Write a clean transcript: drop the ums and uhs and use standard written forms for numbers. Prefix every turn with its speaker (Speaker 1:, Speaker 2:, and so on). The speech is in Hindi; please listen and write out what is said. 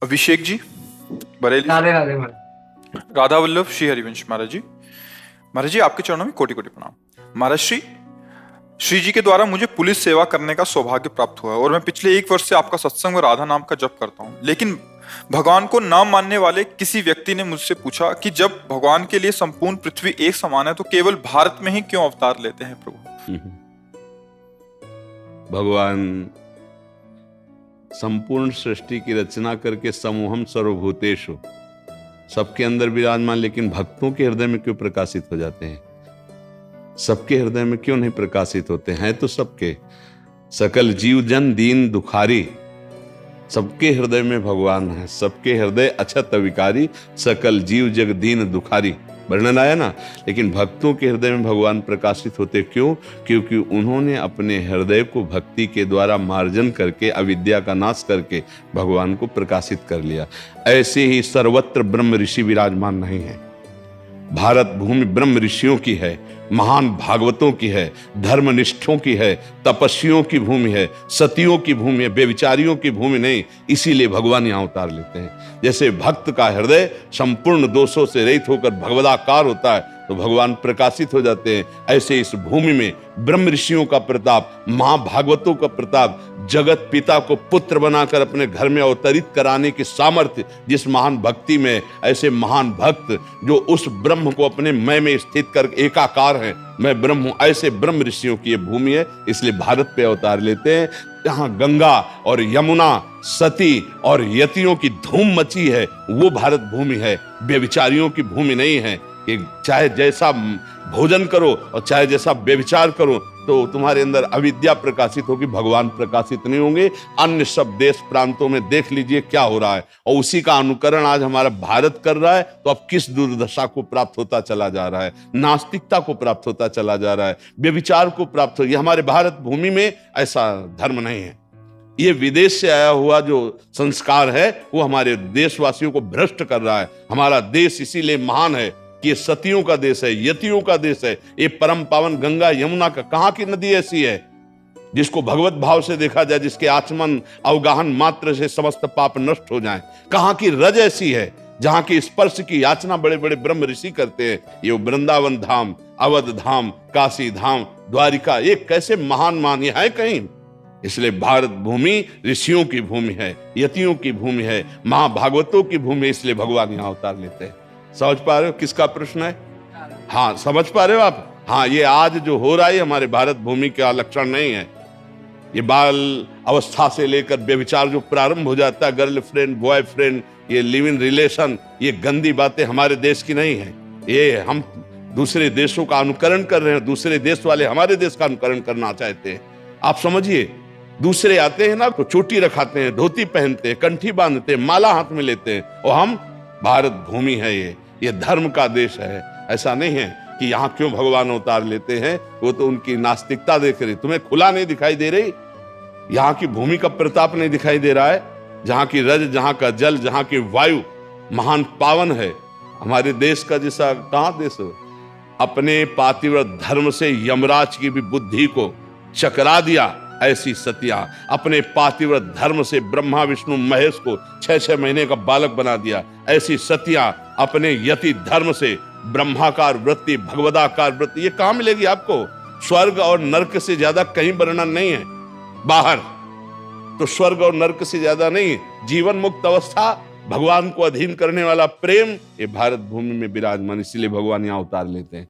Speaker 1: अभिषेक जी, बरेली।
Speaker 2: राधे राधे महाराज।
Speaker 1: राधा वल्लभ श्री हरिवंश महाराज जी। महाराज जी, आपके चरणों में कोटि कोटि प्रणाम। महाराज श्री जी के द्वारा मुझे पुलिस सेवा करने का सौभाग्य प्राप्त हुआ है और मैं पिछले 1 वर्ष से आपका सत्संग और राधा नाम का जप करता हूँ। लेकिन भगवान को न मानने वाले किसी व्यक्ति ने मुझसे पूछा कि जब भगवान के लिए संपूर्ण पृथ्वी एक समान है तो केवल भारत में ही क्यों अवतार लेते हैं प्रभु?
Speaker 3: भगवान संपूर्ण सृष्टि की रचना करके समूहम सर्वभूतेषु सबके अंदर विराजमान, लेकिन भक्तों के हृदय में क्यों प्रकाशित हो जाते हैं? सबके हृदय में क्यों नहीं प्रकाशित होते हैं? तो सबके सकल जीव जन दीन दुखारी, सबके हृदय में भगवान है। सबके हृदय अछत विकारी, सकल जीव जग दीन दुखारी, वर्णन आया ना। लेकिन भक्तों के हृदय में भगवान प्रकाशित होते क्यों? क्योंकि उन्होंने अपने हृदय को भक्ति के द्वारा मार्जन करके, अविद्या का नाश करके भगवान को प्रकाशित कर लिया। ऐसे ही सर्वत्र ब्रह्म ऋषि विराजमान नहीं है। भारत भूमि ब्रह्म ऋषियों की है, महान भागवतों की है, धर्मनिष्ठों की है, तपस्वियों की भूमि है, सतियों की भूमि है, बेविचारियों की भूमि नहीं। इसीलिए भगवान यहाँ अवतार लेते हैं। जैसे भक्त का हृदय संपूर्ण दोषों से रहित होकर भगवदाकार होता है तो भगवान प्रकाशित हो जाते हैं। ऐसे इस भूमि में ब्रह्म ऋषियों का प्रताप, महाभागवतों का प्रताप, जगत पिता को पुत्र बनाकर अपने घर में अवतरित कराने की सामर्थ्य जिस महान भक्ति में, ऐसे महान भक्त जो उस ब्रह्म को अपने मैं में स्थित कर एकाकार है, मैं ब्रह्म हूं, ऐसे ब्रह्म ऋषियों की ये भूमि है। इसलिए भारत पे अवतार लेते हैं। जहां गंगा और यमुना, सती और यतियों की धूम मची है वो भारत भूमि है, व्यभिचारियों की भूमि नहीं है। कि चाहे जैसा भोजन करो और चाहे जैसा व्यभिचार करो तो तुम्हारे अंदर अविद्या प्रकाशित होगी, भगवान प्रकाशित नहीं होंगे। अन्य सब देश प्रांतों में देख लीजिए क्या हो रहा है और उसी का अनुकरण आज हमारा भारत कर रहा है। तो अब किस दुर्दशा को प्राप्त होता चला जा रहा है? नास्तिकता को प्राप्त होता चला जा रहा है, व्यभिचार को प्राप्त हो। ये हमारे भारत भूमि में ऐसा धर्म नहीं है। ये विदेश से आया हुआ जो संस्कार है वो हमारे देशवासियों को भ्रष्ट कर रहा है। हमारा देश इसीलिए महान है कि ये सतियों का देश है, यतियों का देश है। ये परम पावन गंगा यमुना का, कहां की नदी ऐसी है जिसको भगवत भाव से देखा जाए, जिसके आचमन अवगाहन मात्र से समस्त पाप नष्ट हो जाएं? कहां की रज ऐसी है जहां की स्पर्श की याचना बड़े बड़े ब्रह्म ऋषि करते हैं? ये वृंदावन धाम, अवध धाम, काशी धाम, द्वारिका, ये कैसे महान मान है कहीं? इसलिए भारत भूमि ऋषियों की भूमि है, यतियों की भूमि है, महाभागवतों की भूमि। इसलिए भगवान यहाँ अवतार लेते हैं। समझ पा रहे हो किसका प्रश्न है? हाँ, समझ पा रहे हो आप? हाँ, ये आज जो हो रहा है हमारे भारत भूमि का लक्षण नहीं है। ये बाल अवस्था से लेकर व्यभिचार जो प्रारंभ हो जाता है, गर्लफ्रेंड बॉयफ्रेंड, ये लिव इन रिलेशन, ये गंदी बातें हमारे देश की नहीं है। ये हम दूसरे देशों का अनुकरण कर रहे हैं। दूसरे देश वाले हमारे देश का अनुकरण करना चाहते हैं। आप समझिए, दूसरे आते हैं ना तो चोटी रखाते हैं, धोती पहनते हैं, कंठी बांधते हैं, माला हाथ में लेते हैं, और हम भारत भूमि है, ये धर्म का देश है। ऐसा नहीं है कि यहाँ क्यों भगवान अवतार लेते हैं, वो तो उनकी नास्तिकता देख रही। तुम्हें खुला नहीं दिखाई दे रही? यहाँ की भूमि का प्रताप नहीं दिखाई दे रहा है? जहाँ की रज, जहाँ का जल, जहाँ की वायु महान पावन है। हमारे देश का जैसा कहाँ देश है? अपने पातिव्रत धर्म से यमराज की भी बुद्धि को चकरा दिया। ऐसी सतिया अपने पातिव्रत धर्म से ब्रह्मा विष्णु महेश को 6-6 महीने का बालक बना दिया। ऐसी सतिया अपने यति धर्म से ब्रह्माकार वृत्ति, भगवदाकार वृत्ति, ये कहां मिलेगी आपको? स्वर्ग और नरक से ज्यादा कहीं वर्णन नहीं है बाहर। तो स्वर्ग और नरक से ज्यादा नहीं, जीवन मुक्त अवस्था, भगवान को अधीन करने वाला प्रेम, ये भारत भूमि में विराजमान। इसलिए भगवान यहाँ अवतार लेते हैं।